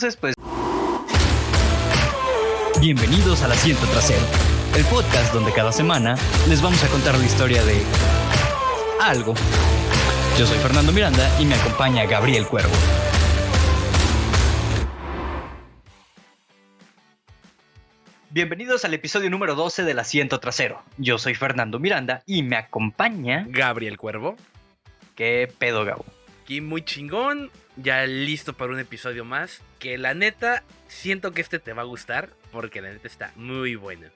Entonces, pues, bienvenidos al Asiento Trasero, el podcast donde cada semana les vamos a contar la historia de algo. Yo soy Fernando Miranda y me acompaña Gabriel Cuervo. Bienvenidos al episodio número 12 del Asiento Trasero. Yo soy Fernando Miranda y me acompaña Gabriel Cuervo. ¿Qué pedo, Gabo? Aquí muy chingón, ya listo para un episodio más. Que la neta, siento que este te va a gustar, porque la neta está muy bueno.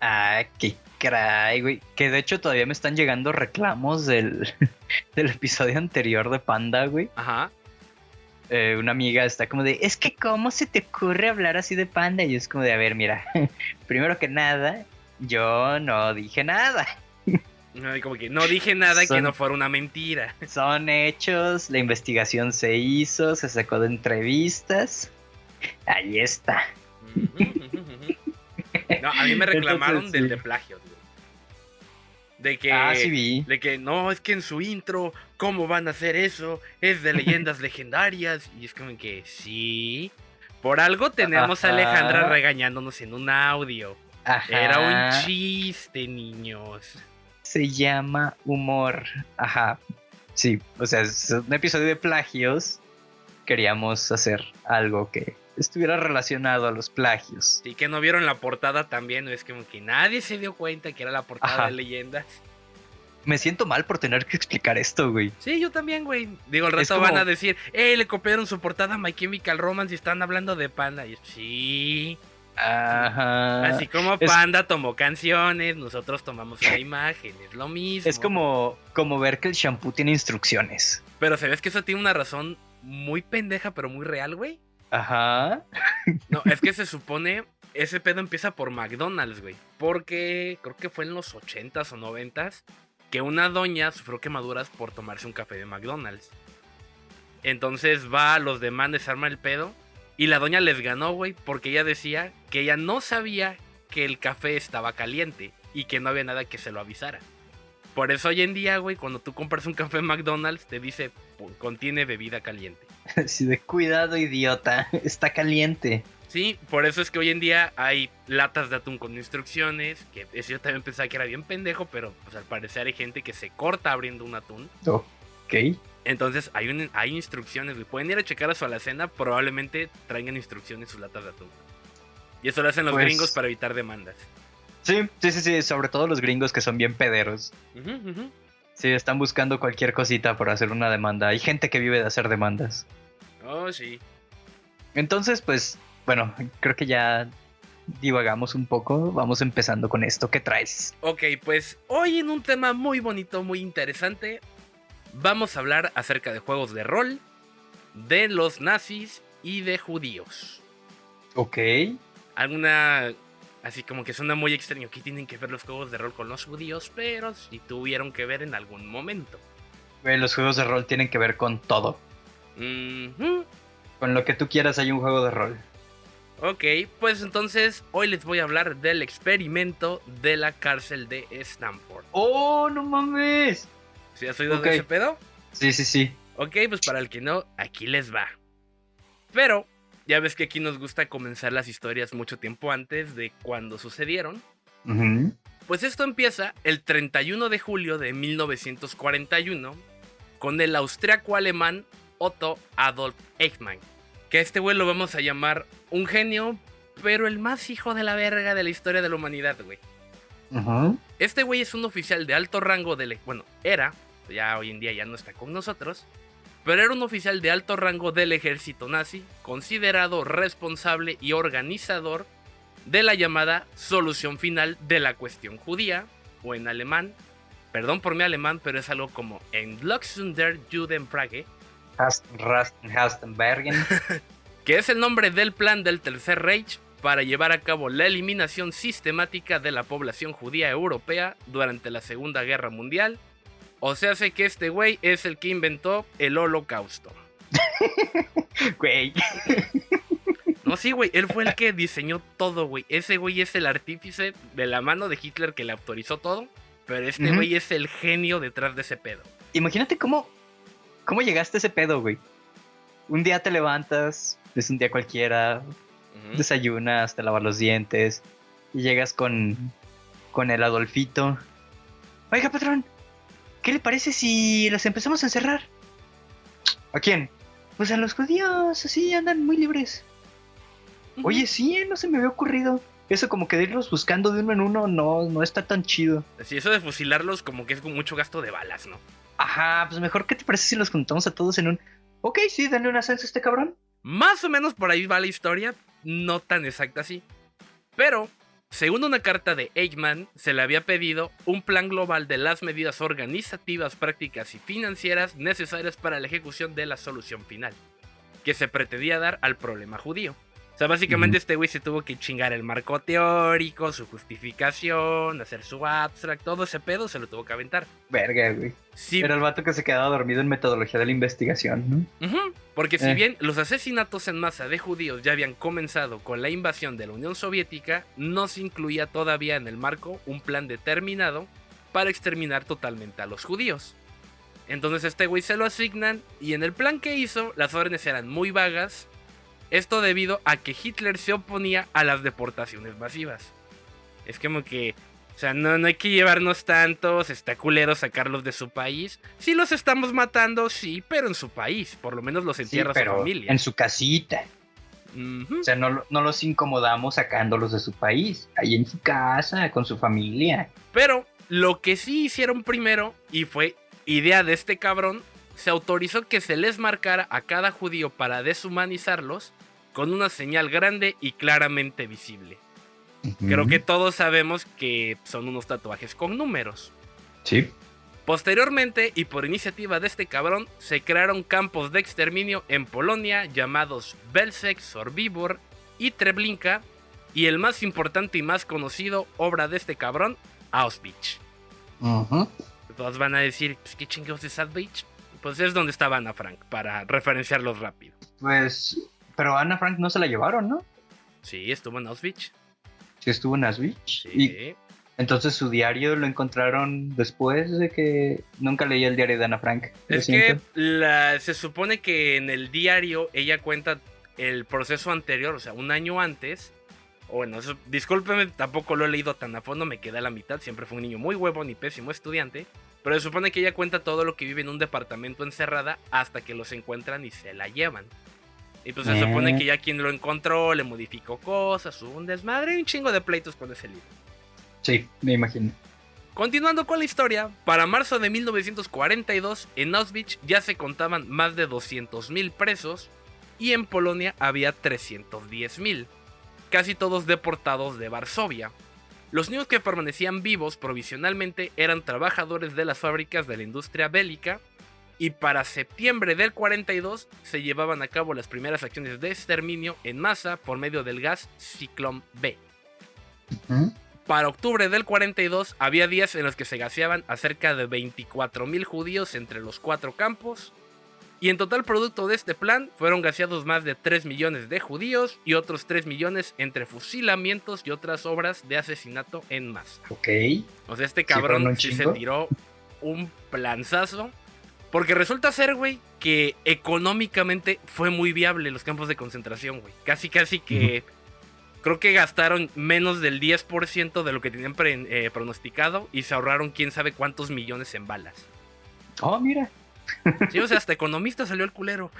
Ah, qué caray, güey. Que de hecho todavía me están llegando reclamos del episodio anterior de Panda, güey. Ajá. Una amiga está como de, es que ¿cómo se te ocurre hablar así de Panda? Y es como de, a ver, mira, primero que nada, yo no dije nada. Como que no dije nada que no fuera una mentira. Son hechos, la investigación se hizo, se sacó de entrevistas. Ahí está. No, a mí me reclamaron Entonces, del sí. de plagio, güey. De que, Sí vi. de que no, es que en su intro, ¿cómo van a hacer eso? Es de leyendas legendarias. Y es como que sí. Por algo tenemos a Alejandra regañándonos en un audio. Ajá. Era un chiste, niños. Se llama humor. Ajá. Sí, o sea, es un episodio de plagios. Queríamos hacer algo que estuviera relacionado a los plagios. Sí, que no vieron la portada también, es como que nadie se dio cuenta que era la portada Ajá. de leyendas. Me siento mal por tener que explicar esto, güey. Sí, yo también, güey. Digo, al rato Es como- van a decir, le copiaron su portada a My Chemical Romance y están hablando de Panda. Y yo, sí. Ajá. Así como Panda tomó canciones, nosotros tomamos una imagen, es lo mismo. Es como ver que el shampoo tiene instrucciones. Pero ¿sabes que eso tiene una razón muy pendeja, pero muy real, güey? Ajá. No, es que se supone, ese pedo empieza por McDonald's, güey. Porque creo que fue en los 80s o 90s que una doña sufrió quemaduras por tomarse un café de McDonald's. Entonces va, los demás desarman el pedo. Y la doña les ganó, güey, porque ella decía que ella no sabía que el café estaba caliente y que no había nada que se lo avisara. Por eso hoy en día, güey, cuando tú compras un café en McDonald's, te dice, contiene bebida caliente. Así de cuidado, idiota. Está caliente. Sí, por eso es que hoy en día hay latas de atún con instrucciones, que eso yo también pensaba que era bien pendejo, pero pues al parecer hay gente que se corta abriendo un atún. Ok. Entonces hay instrucciones, güey. Pueden ir a checar a su alacena, probablemente traigan instrucciones sus latas de atún. Y eso lo hacen los Pues- gringos para evitar demandas. Sí, sobre todo los gringos que son bien pederos. Sí, están buscando cualquier cosita por hacer una demanda. Hay gente que vive de hacer demandas. Oh, sí. Entonces, pues, bueno, creo que ya divagamos un poco. Vamos empezando con esto. ¿Qué traes? Ok, pues hoy en un tema muy bonito, muy interesante, vamos a hablar acerca de juegos de rol, de los nazis y de judíos. Ok. Alguna... Así como que suena muy extraño, ¿qué tienen que ver los juegos de rol con los judíos? Pero sí tuvieron que ver en algún momento. Güey, los juegos de rol tienen que ver con todo. Ujú. Con lo que tú quieras hay un juego de rol. Ok, pues entonces hoy les voy a hablar del experimento de la cárcel de Stanford. ¡Oh, no mames! ¿Sí has oído Ok. de ese pedo? Sí. Ok, pues para el que no, aquí les va. Pero ya ves que aquí nos gusta comenzar las historias mucho tiempo antes de cuando sucedieron. Ujú. Pues esto empieza el 31 de julio de 1941 con el austriaco-alemán Otto Adolf Eichmann. Que a este güey lo vamos a llamar un genio, pero el más hijo de la verga de la historia de la humanidad, güey. Ujú. Este güey es un oficial de alto rango bueno, era, ya hoy en día ya no está con nosotros, pero era un oficial de alto rango del ejército nazi, considerado responsable y organizador de la llamada solución final de la cuestión judía, o en alemán, perdón por mi alemán, pero es algo como Endlösung der Judenfrage, Rastenbergen. que es el nombre del plan del Tercer Reich para llevar a cabo la eliminación sistemática de la población judía europea durante la Segunda Guerra Mundial. O sea, sé que este güey es el que inventó el Holocausto. Güey. No, sí, güey, él fue el que diseñó todo, güey. Ese güey es el artífice de la mano de Hitler que le autorizó todo, pero este Ujú. güey es el genio detrás de ese pedo. Imagínate cómo llegaste a ese pedo, güey. un día te levantas, es un día cualquiera, desayunas, te lavas los dientes y llegas con el Adolfito. Oiga, patrón, ¿qué le parece si los empezamos a encerrar? ¿A quién? Pues a los judíos, así andan muy libres. Oye, sí, no se me había ocurrido. Eso como que de irlos buscando de uno en uno no está tan chido. Sí, eso de fusilarlos como que es con mucho gasto de balas, ¿no? Ajá, pues mejor, ¿qué te parece si los juntamos a todos en un... Ok, sí, dale un ascenso a este cabrón. Más o menos por ahí va la historia, no tan exacta así. Pero, según una carta de Eichmann, se le había pedido un plan global de las medidas organizativas, prácticas y financieras necesarias para la ejecución de la solución final, que se pretendía dar al problema judío. O sea, básicamente este güey se tuvo que chingar el marco teórico, su justificación, hacer su abstract, todo ese pedo se lo tuvo que aventar. Verga, güey. Sí. Era el vato que se quedaba dormido en metodología de la investigación, ¿no? Porque si bien los asesinatos en masa de judíos ya habían comenzado con la invasión de la Unión Soviética, no se incluía todavía en el marco un plan determinado para exterminar totalmente a los judíos. Entonces este güey se lo asignan y en el plan que hizo las órdenes eran muy vagas. Esto debido a que Hitler se oponía a las deportaciones masivas. Es como que, o sea, no hay que llevarnos tantos, está culero sacarlos de su país. Sí los estamos matando, sí, pero en su país. Por lo menos los entierra su familia. En su casita. O sea, no los incomodamos sacándolos de su país. Ahí en su casa, con su familia. Pero lo que sí hicieron primero, y fue idea de este cabrón, se autorizó que se les marcara a cada judío para deshumanizarlos con una señal grande y claramente visible. Creo que todos sabemos que son unos tatuajes con números. Sí. Posteriormente, y por iniciativa de este cabrón, se crearon campos de exterminio en Polonia llamados Belzec, Sobibór y Treblinka, y el más importante y más conocido, obra de este cabrón, Auschwitz. Todos van a decir, pues, ¿qué chingados es Auschwitz? Pues es donde estaba Ana Frank, para referenciarlos rápido. Pues, pero Ana Frank no se la llevaron, ¿no? Sí, estuvo en Auschwitz. Sí, estuvo en Auschwitz. Sí. Y entonces su diario lo encontraron después de que... Nunca leí el diario de Ana Frank. Es que se supone que en el diario ella cuenta el proceso anterior, o sea, un año antes. Bueno, discúlpeme, tampoco lo he leído tan a fondo, me quedé a la mitad. Siempre fue un niño muy huevón y pésimo estudiante. Pero se supone que ella cuenta todo lo que vive en un departamento encerrada hasta que los encuentran y se la llevan. Y pues se supone que ya quien lo encontró le modificó cosas, hubo un desmadre y un chingo de pleitos con ese libro. Sí, me imagino. Continuando con la historia, para marzo de 1942 en Auschwitz ya se contaban más de 200.000 presos y en Polonia había 310.000, casi todos deportados de Varsovia. Los niños que permanecían vivos provisionalmente eran trabajadores de las fábricas de la industria bélica y para septiembre del 42 se llevaban a cabo las primeras acciones de exterminio en masa por medio del gas Ciclón B. Para octubre del 42 había días en los que se gaseaban a cerca de 24.000 judíos entre los 4 campos. Y en total producto de este plan fueron gaseados más de 3 millones de judíos y otros 3 millones entre fusilamientos y otras obras de asesinato en masa. Ok. O sea, este cabrón sí se tiró un planzazo. Porque resulta ser, güey, que económicamente fue muy viable los campos de concentración, güey. Casi que... Creo que gastaron menos del 10% de lo que tenían pronosticado y se ahorraron quién sabe cuántos millones en balas. Oh, mira. Sí, o sea, hasta economista salió el culero.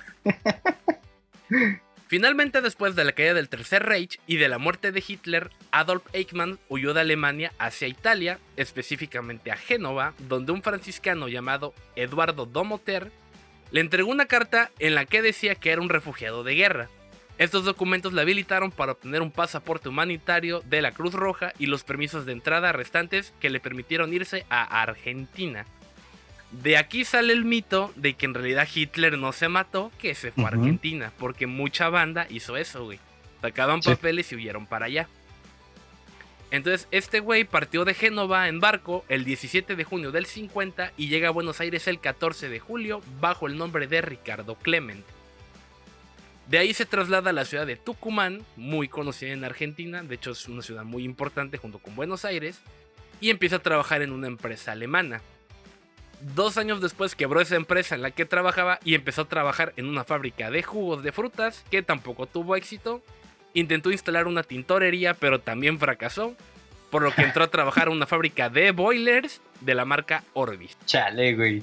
Finalmente, después de la caída del Tercer Reich y de la muerte de Hitler, Adolf Eichmann huyó de Alemania hacia Italia, específicamente a Génova, donde un franciscano llamado Eduardo Domoter le entregó una carta en la que decía que era un refugiado de guerra. Estos documentos le habilitaron para obtener un pasaporte humanitario de la Cruz Roja y los permisos de entrada restantes que le permitieron irse a Argentina. De aquí sale el mito de que en realidad Hitler no se mató, que se fue a Argentina, porque mucha banda hizo eso, güey. Sacaban papeles y huyeron para allá. Entonces este güey partió de Génova en barco el 17 de junio del 50 y llega a Buenos Aires el 14 de julio bajo el nombre de Ricardo Clement. De ahí se traslada a la ciudad de Tucumán, muy conocida en Argentina, de hecho es una ciudad muy importante junto con Buenos Aires, y empieza a trabajar en una empresa alemana. 2 años después quebró esa empresa en la que trabajaba y empezó a trabajar en una fábrica de jugos de frutas que tampoco tuvo éxito. Intentó instalar una tintorería, pero también fracasó, por lo que entró a trabajar en una fábrica de boilers de la marca Orbis. Chale, güey.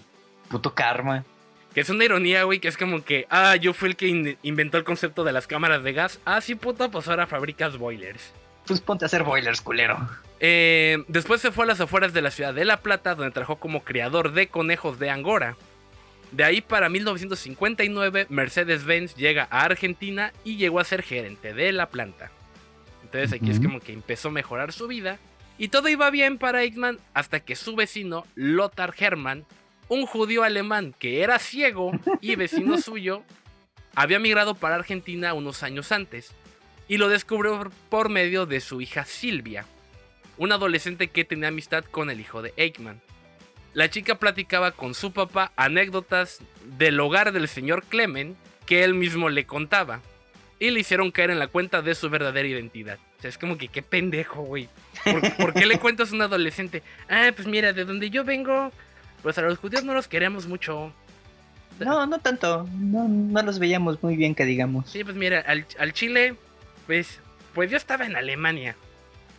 Puto karma. Que es una ironía, güey, que es como que, yo fui el que inventó el concepto de las cámaras de gas. Sí, puto, pues ahora fabricas boilers. Pues ponte a hacer boilers, culero. Después se fue a las afueras de la ciudad de La Plata, donde trabajó como criador de conejos de Angora. De ahí para 1959, Mercedes-Benz llega a Argentina y llegó a ser gerente de la planta. Entonces aquí es como que empezó a mejorar su vida. Y todo iba bien para Eichmann hasta que su vecino, Lothar Hermann, un judío alemán que era ciego y vecino suyo, había migrado para Argentina unos años antes. Y lo descubrió por medio de su hija Silvia, una adolescente que tenía amistad con el hijo de Eichmann. La chica platicaba con su papá anécdotas del hogar del señor Clement que él mismo le contaba. Y le hicieron caer en la cuenta de su verdadera identidad. O sea, es como que qué pendejo, güey. ¿Por qué le cuentas a un adolescente? Pues mira, de donde yo vengo, pues a los judíos no los queremos mucho. No tanto. No los veíamos muy bien, que digamos. Sí, pues mira, al Chile, pues yo estaba en Alemania.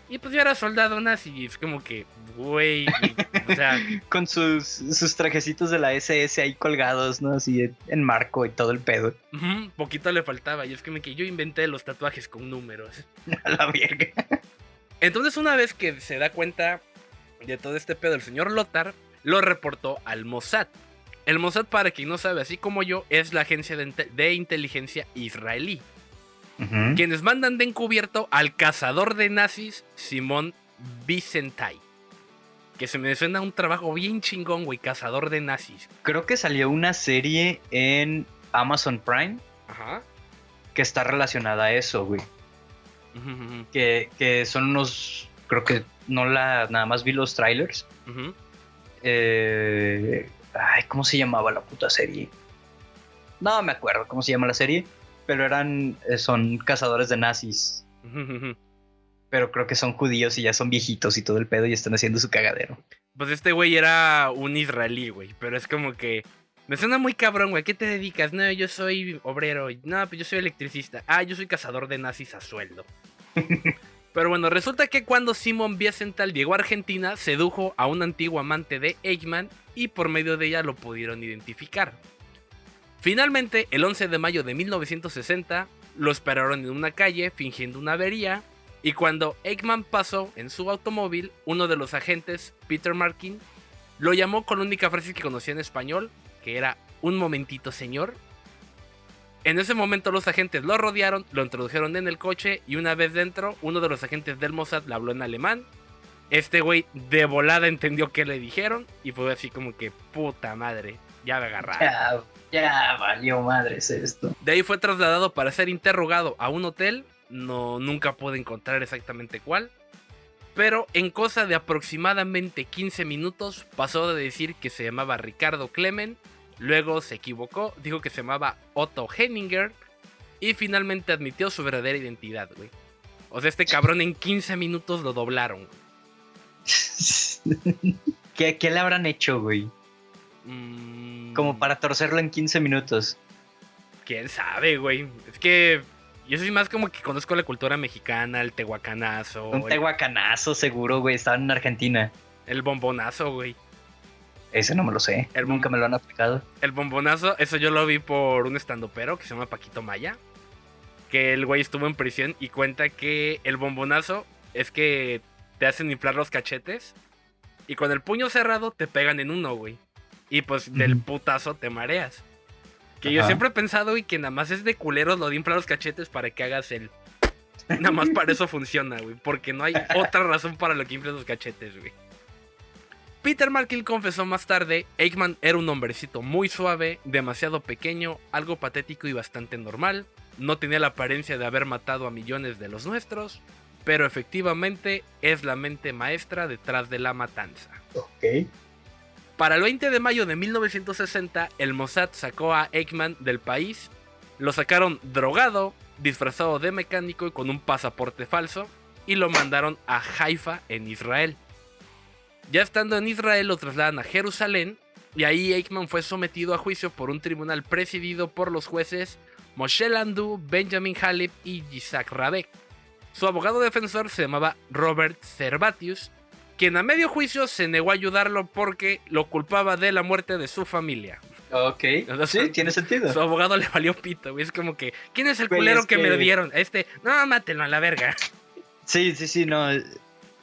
Y pues yo era soldado nazi, y es como que, güey, o sea... Con sus trajecitos de la SS ahí colgados, ¿no? Así en marco y todo el pedo. Poquito le faltaba, y es que yo inventé los tatuajes con números. A la verga. Entonces una vez que se da cuenta de todo este pedo, el señor Lothar lo reportó al Mossad. El Mossad, para quien no sabe, así como yo, es la agencia de inteligencia israelí. Quienes mandan de encubierto al cazador de nazis, Simón Vicentai. Que se me suena un trabajo bien chingón, güey, cazador de nazis. Creo que salió una serie en Amazon Prime. Ajá. Que está relacionada a eso, güey. Que son unos... Creo que nada más vi los trailers. ¿Cómo se llamaba la puta serie? No me acuerdo cómo se llama la serie. Pero son cazadores de nazis. Pero creo que son judíos y ya son viejitos y todo el pedo y están haciendo su cagadero. Pues este güey era un israelí, güey. Pero es como que... Me suena muy cabrón, güey. ¿Qué te dedicas? No, yo soy obrero. No, pues yo soy electricista. Yo soy cazador de nazis a sueldo. Pero bueno, resulta que cuando Simón Wiesenthal llegó a Argentina, sedujo a un antiguo amante de Eichmann y por medio de ella lo pudieron identificar. Finalmente, el 11 de mayo de 1960, lo esperaron en una calle fingiendo una avería, y cuando Eichmann pasó en su automóvil, uno de los agentes, Peter Markin, lo llamó con la única frase que conocía en español, que era "un momentito, señor". En ese momento los agentes lo rodearon, lo introdujeron en el coche, y una vez dentro, uno de los agentes del Mossad le habló en alemán. Este güey de volada entendió qué le dijeron, y fue así como que, puta madre, ya me agarraron. Ya valió madres esto. De ahí fue trasladado para ser interrogado a un hotel. Nunca pude encontrar exactamente cuál. Pero en cosa de aproximadamente 15 minutos pasó de decir que se llamaba Ricardo Clement. Luego se equivocó, dijo que se llamaba Otto Henninger. Y finalmente admitió su verdadera identidad, güey. O sea, este cabrón en 15 minutos lo doblaron. ¿Qué le habrán hecho, güey? Como para torcerlo en 15 minutos. ¿Quién sabe, güey? Es que yo soy más como que conozco la cultura mexicana, el tehuacanazo. Un tehuacanazo seguro, güey. Estaban en Argentina. El bombonazo, güey. Ese no me lo sé. Nunca me lo han aplicado. El bombonazo, eso yo lo vi por un estandopero que se llama Paquito Maya. Que el güey estuvo en prisión y cuenta que el bombonazo es que te hacen inflar los cachetes. Y con el puño cerrado te pegan en uno, güey. Y pues del putazo te mareas. Que yo siempre he pensado, güey, que nada más es de culeros lo de inflar los cachetes para que hagas el... Nada más para eso funciona, güey. Porque no hay otra razón para lo que infles los cachetes, güey. Peter Markle confesó más tarde, Eichmann era un hombrecito muy suave, demasiado pequeño, algo patético y bastante normal. No tenía la apariencia de haber matado a millones de los nuestros, pero efectivamente es la mente maestra detrás de la matanza. Ok. Para el 20 de mayo de 1960, el Mossad sacó a Eichmann del país. Lo sacaron drogado, disfrazado de mecánico y con un pasaporte falso, y lo mandaron a Haifa, en Israel. Ya estando en Israel, lo trasladan a Jerusalén, Y ahí Eichmann fue sometido a juicio por un tribunal presidido por los jueces Moshe Landau, Benjamin Halep y Yitzhak Rabek. Su abogado defensor se llamaba Robert Servatius, quien a medio juicio se negó a ayudarlo porque lo culpaba de la muerte de su familia. Ok, Entonces, sí, tiene sentido. Su abogado le valió pito, güey. Es como que, ¿quién es el culero que me lo dieron? No, mátenlo a la verga. Sí, no.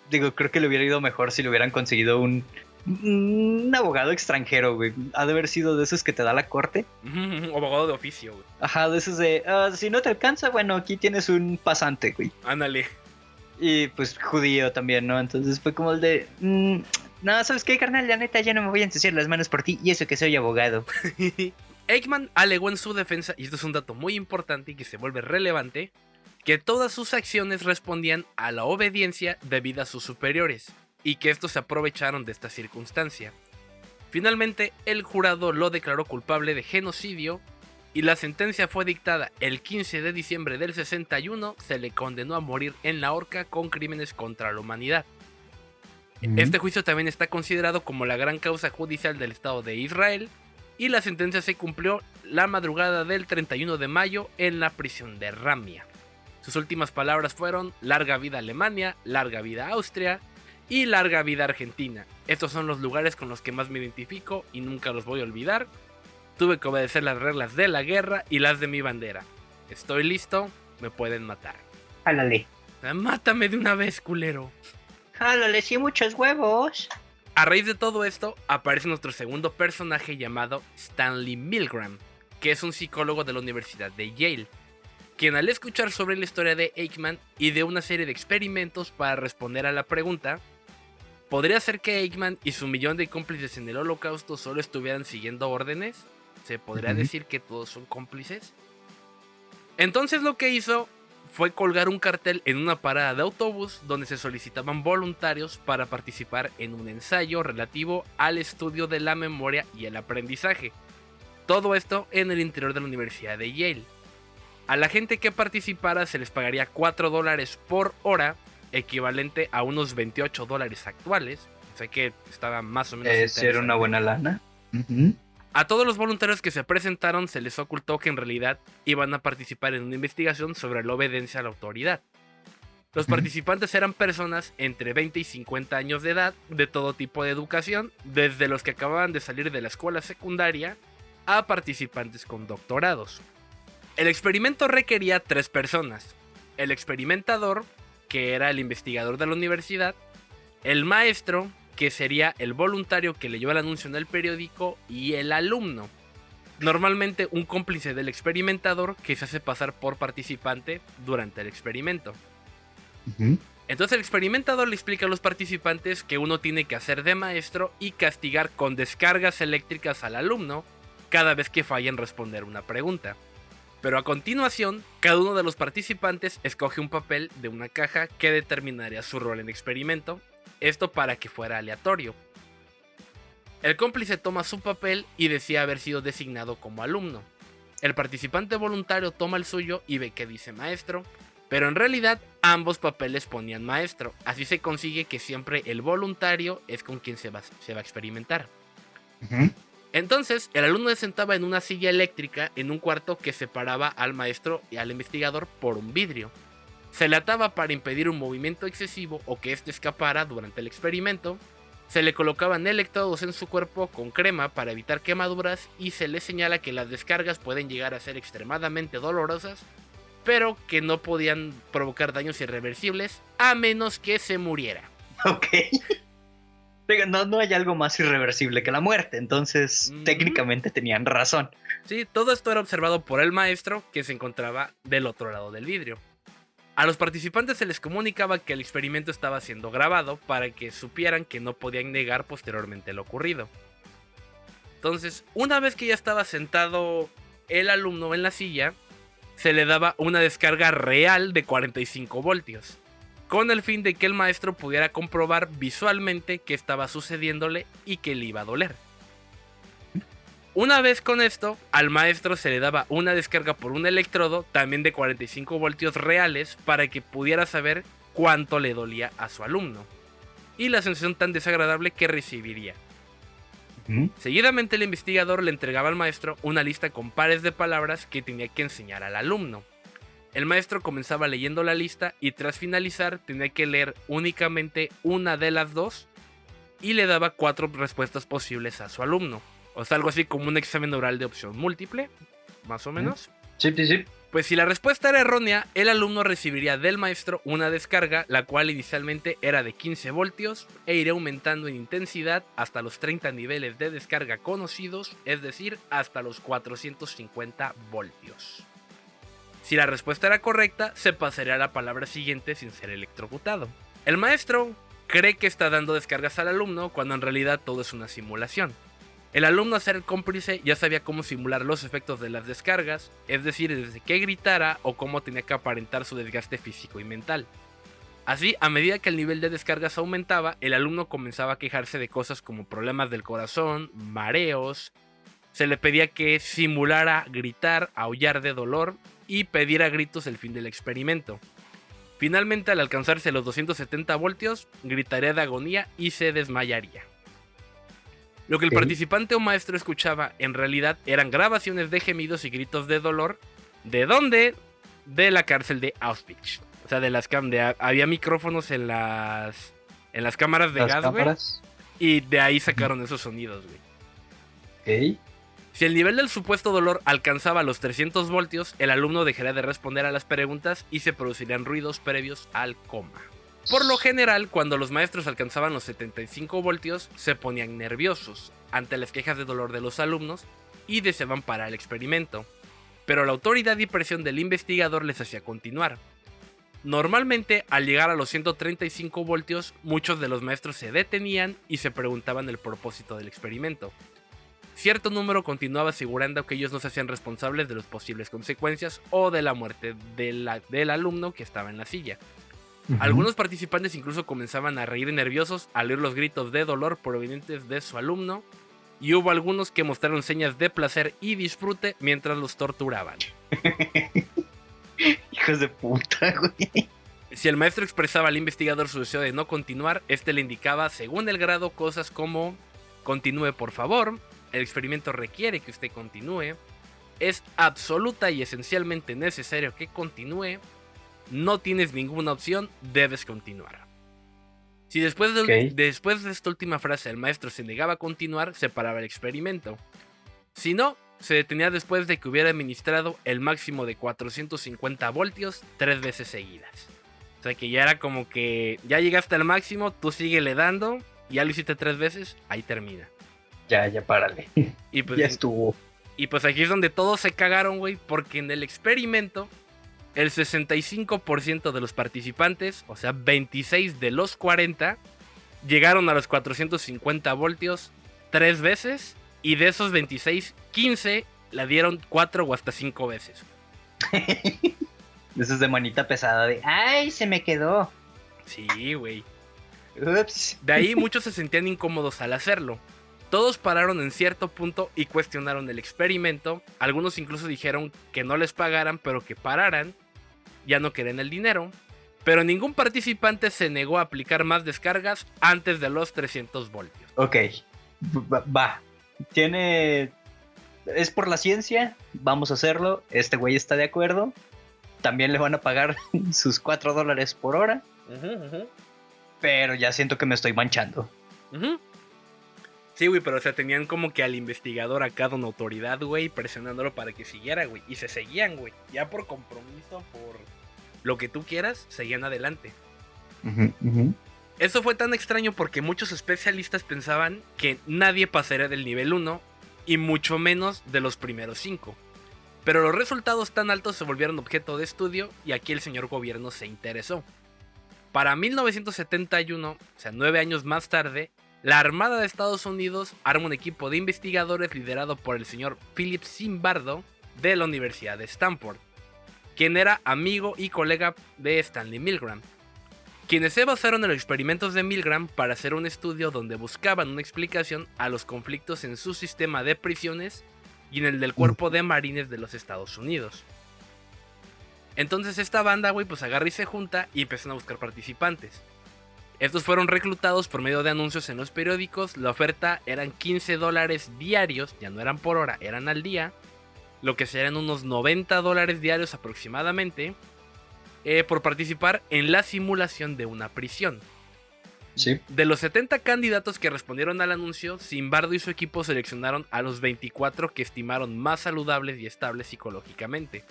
Digo, creo que le hubiera ido mejor si le hubieran conseguido un abogado extranjero, güey. Ha de haber sido de esos que te da la corte. Un abogado de oficio, güey. Ajá, de esos de, si no te alcanza, bueno, aquí tienes un pasante, güey. Ándale. Y pues judío también, ¿no? Entonces fue como el de, no, ¿sabes qué, carnal? La neta, ya no me voy a ensuciar las manos por ti, y eso que soy abogado. Eichmann alegó en su defensa, y esto es un dato muy importante y que se vuelve relevante, que todas sus acciones respondían a la obediencia debida a sus superiores, y que estos se aprovecharon de esta circunstancia. Finalmente, el jurado lo declaró culpable de genocidio, y la sentencia fue dictada el 15 de diciembre del 61, se le condenó a morir en la horca con crímenes contra la humanidad. Este juicio también está considerado como la gran causa judicial del Estado de Israel, y la sentencia se cumplió la madrugada del 31 de mayo en la prisión de Ramia. Sus últimas palabras fueron: larga vida Alemania, larga vida Austria y larga vida Argentina. Estos son los lugares con los que más me identifico y nunca los voy a olvidar. Tuve que obedecer las reglas de la guerra y las de mi bandera. Estoy listo, me pueden matar. Jálale. Mátame de una vez, culero. Jálale, sí, muchos huevos. A raíz de todo esto, aparece nuestro segundo personaje llamado Stanley Milgram, que es un psicólogo de la Universidad de Yale, quien al escuchar sobre la historia de Eichmann y de una serie de experimentos para responder a la pregunta, ¿podría ser que Eichmann y su millón de cómplices en el Holocausto solo estuvieran siguiendo órdenes? ¿Se podría decir que todos son cómplices? Entonces lo que hizo fue colgar un cartel en una parada de autobús donde se solicitaban voluntarios para participar en un ensayo relativo al estudio de la memoria y el aprendizaje. Todo esto en el interior de la Universidad de Yale. A la gente que participara se les pagaría $4 por hora, equivalente a unos $28 actuales. O sea que estaba más o menos... Era una buena lana. A todos los voluntarios que se presentaron se les ocultó que en realidad iban a participar en una investigación sobre la obediencia a la autoridad. Los participantes eran personas entre 20 y 50 años de edad, de todo tipo de educación, desde los que acababan de salir de la escuela secundaria a participantes con doctorados. El experimento requería 3 personas: el experimentador, que era el investigador de la universidad, el maestro, que sería el voluntario que leyó el anuncio en el periódico, y el alumno. Normalmente un cómplice del experimentador que se hace pasar por participante durante el experimento. Entonces el experimentador le explica a los participantes que uno tiene que hacer de maestro y castigar con descargas eléctricas al alumno cada vez que falla en responder una pregunta. Pero a continuación, cada uno de los participantes escoge un papel de una caja que determinaría su rol en el experimento. Esto para que fuera aleatorio. El cómplice toma su papel y decía haber sido designado como alumno. El participante voluntario toma el suyo y ve que dice maestro, pero en realidad ambos papeles ponían maestro. Así se consigue que siempre el voluntario es con quien se va a experimentar. Entonces, el alumno se sentaba en una silla eléctrica en un cuarto que separaba al maestro y al investigador por un vidrio. Se le ataba para impedir un movimiento excesivo o que éste escapara durante el experimento. Se le colocaban electrodos en su cuerpo con crema para evitar quemaduras y se le señala que las descargas pueden llegar a ser extremadamente dolorosas, pero que no podían provocar daños irreversibles a menos que se muriera. Ok. No hay algo más irreversible que la muerte, entonces técnicamente tenían razón. Sí, todo esto era observado por el maestro que se encontraba del otro lado del vidrio. A los participantes se les comunicaba que el experimento estaba siendo grabado para que supieran que no podían negar posteriormente lo ocurrido. Entonces, una vez que ya estaba sentado el alumno en la silla, se le daba una descarga real de 45 voltios, con el fin de que el maestro pudiera comprobar visualmente qué estaba sucediéndole y que le iba a doler. Una vez con esto, al maestro se le daba una descarga por un electrodo, también de 45 voltios reales, para que pudiera saber cuánto le dolía a su alumno y la sensación tan desagradable que recibiría. Seguidamente el investigador le entregaba al maestro una lista con pares de palabras que tenía que enseñar al alumno. El maestro comenzaba leyendo la lista y tras finalizar tenía que leer únicamente una de las dos y le daba 4 respuestas posibles a su alumno. O sea, algo así como un examen oral de opción múltiple, más o menos. Sí. Pues si la respuesta era errónea, el alumno recibiría del maestro una descarga, la cual inicialmente era de 15 voltios e iría aumentando en intensidad hasta los 30 niveles de descarga conocidos, es decir, hasta los 450 voltios. Si la respuesta era correcta, se pasaría a la palabra siguiente sin ser electrocutado. El maestro cree que está dando descargas al alumno cuando en realidad todo es una simulación. El alumno, al ser cómplice, ya sabía cómo simular los efectos de las descargas, es decir, desde que gritara o cómo tenía que aparentar su desgaste físico y mental. Así, a medida que el nivel de descargas aumentaba, el alumno comenzaba a quejarse de cosas como problemas del corazón, mareos, se le pedía que simulara gritar, aullar de dolor y pedir a gritos el fin del experimento. Finalmente, al alcanzarse los 270 voltios, gritaría de agonía y se desmayaría. Lo que el participante o maestro escuchaba en realidad eran grabaciones de gemidos y gritos de dolor. ¿De dónde? De la cárcel de Auschwitz. O sea, había micrófonos en las cámaras de gas, güey. Y de ahí sacaron esos sonidos, güey. Ok. Si el nivel del supuesto dolor alcanzaba los 300 voltios, el alumno dejaría de responder a las preguntas y se producirían ruidos previos al coma. Por lo general, cuando los maestros alcanzaban los 75 voltios, se ponían nerviosos ante las quejas de dolor de los alumnos y deseaban parar el experimento. Pero la autoridad y presión del investigador les hacía continuar. Normalmente, al llegar a los 135 voltios, muchos de los maestros se detenían y se preguntaban el propósito del experimento. Cierto número continuaba asegurando que ellos no se hacían responsables de las posibles consecuencias o de la muerte del alumno que estaba en la silla. Algunos participantes incluso comenzaban a reír nerviosos al oír los gritos de dolor provenientes de su alumno, y hubo algunos que mostraron señas de placer y disfrute mientras los torturaban. Hijos de puta, güey. Si el maestro expresaba al investigador su deseo de no continuar, este le indicaba, según el grado, cosas como: continúe por favor, el experimento requiere que usted continúe, es absoluta y esencialmente necesario que continúe, no tienes ninguna opción, debes continuar. Si después de esta última frase el maestro se negaba a continuar, se paraba el experimento. Si no, se detenía después de que hubiera administrado el máximo de 450 voltios 3 veces seguidas. O sea que ya era como que ya llegaste al máximo, tú síguele dando, ya lo hiciste 3 veces, ahí termina. Ya párale. Y pues, ya estuvo. Y pues aquí es donde todos se cagaron, güey, porque en el experimento el 65% de los participantes, o sea 26 de los 40, llegaron a los 450 voltios 3 veces, y de esos 26, 15 la dieron 4 o hasta 5 veces. Eso es de manita pesada de ¡ay, se me quedó! Sí, güey. Ups. De ahí muchos se sentían incómodos al hacerlo. Todos pararon en cierto punto y cuestionaron el experimento. Algunos incluso dijeron que no les pagaran, pero que pararan. Ya no querían el dinero. Pero ningún participante se negó a aplicar más descargas antes de los 300 voltios. Ok, va. Es por la ciencia, vamos a hacerlo. Este güey está de acuerdo. También le van a pagar sus $4 por hora. Pero ya siento que me estoy manchando. Sí, güey, pero o sea, tenían como que al investigador acá, una autoridad, güey, presionándolo para que siguiera, güey. Y se seguían, güey. Ya por compromiso, por lo que tú quieras, seguían adelante. Eso fue tan extraño porque muchos especialistas pensaban que nadie pasaría del nivel 1 y mucho menos de los primeros 5. Pero los resultados tan altos se volvieron objeto de estudio y aquí el señor gobierno se interesó. Para 1971, o sea 9 años más tarde, la Armada de Estados Unidos arma un equipo de investigadores liderado por el señor Philip Zimbardo de la Universidad de Stanford, quien era amigo y colega de Stanley Milgram, quienes se basaron en los experimentos de Milgram para hacer un estudio donde buscaban una explicación a los conflictos en su sistema de prisiones y en el del Cuerpo de Marines de los Estados Unidos. Entonces esta banda, güey, pues agarra y se junta y empiezan a buscar participantes. Estos fueron reclutados por medio de anuncios en los periódicos. La oferta eran $15 diarios, ya no eran por hora, eran al día, lo que serían unos $90 diarios aproximadamente, por participar en la simulación de una prisión. Sí. De los 70 candidatos que respondieron al anuncio, Zimbardo y su equipo seleccionaron a los 24 que estimaron más saludables y estables psicológicamente.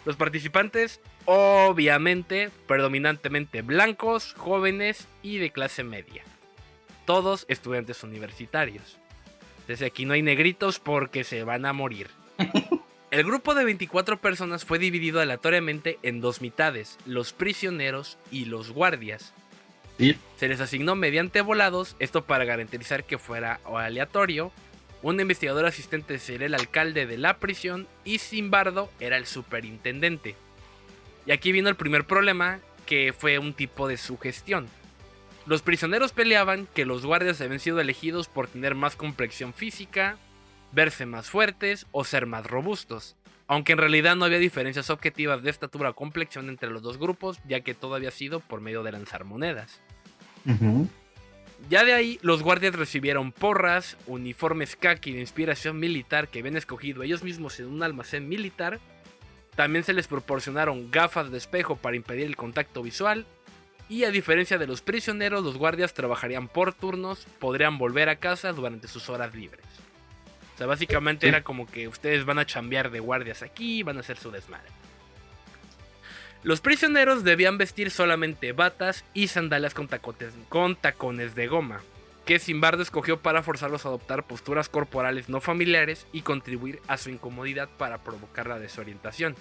Los participantes, obviamente, predominantemente blancos, jóvenes y de clase media. Todos estudiantes universitarios. Desde aquí no hay negritos porque se van a morir. El grupo de 24 personas fue dividido aleatoriamente en dos mitades, los prisioneros y los guardias. Sí. Se les asignó mediante volados, esto para garantizar que fuera aleatorio. Un investigador asistente sería el alcalde de la prisión y Zimbardo era el superintendente. Y aquí vino el primer problema, que fue un tipo de sugestión. Los prisioneros peleaban que los guardias habían sido elegidos por tener más complexión física, verse más fuertes o ser más robustos, aunque en realidad no había diferencias objetivas de estatura o complexión entre los dos grupos, ya que todo había sido por medio de lanzar monedas. Ya de ahí, los guardias recibieron porras, uniformes khaki de inspiración militar que habían escogido ellos mismos en un almacén militar. También se les proporcionaron gafas de espejo para impedir el contacto visual. Y a diferencia de los prisioneros, los guardias trabajarían por turnos, podrían volver a casa durante sus horas libres. O sea, básicamente era como que ustedes van a chambear de guardias aquí, van a hacer su desmadre. Los prisioneros debían vestir solamente batas y sandalias con tacones de goma, que Zimbardo escogió para forzarlos a adoptar posturas corporales no familiares y contribuir a su incomodidad para provocar la desorientación.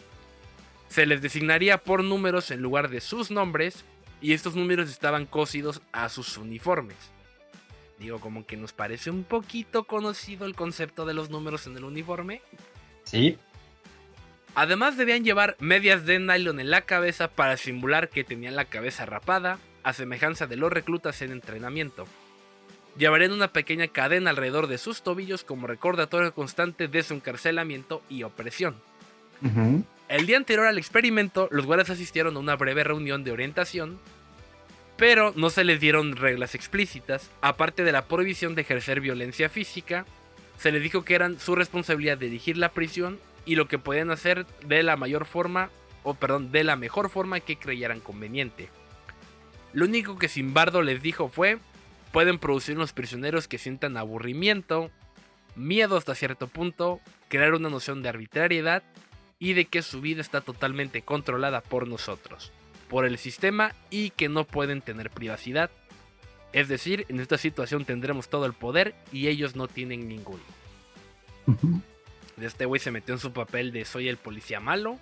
Se les designaría por números en lugar de sus nombres, y estos números estaban cosidos a sus uniformes. Digo, como que nos parece un poquito conocido el concepto de los números en el uniforme. Sí. Además debían llevar medias de nylon en la cabeza para simular que tenían la cabeza rapada, a semejanza de los reclutas en entrenamiento. Llevarían una pequeña cadena alrededor de sus tobillos como recordatorio constante de su encarcelamiento y opresión. El día anterior al experimento, los guardias asistieron a una breve reunión de orientación, pero no se les dieron reglas explícitas. Aparte de la prohibición de ejercer violencia física, se les dijo que eran su responsabilidad dirigir la prisión y lo que podían hacer de la mejor forma que creyeran conveniente. Lo único que Zimbardo les dijo fue: pueden producir unos prisioneros que sientan aburrimiento, miedo hasta cierto punto, crear una noción de arbitrariedad y de que su vida está totalmente controlada por nosotros, por el sistema, y que no pueden tener privacidad. Es decir, en esta situación tendremos todo el poder y ellos no tienen ninguno. Este güey se metió en su papel de soy el policía malo.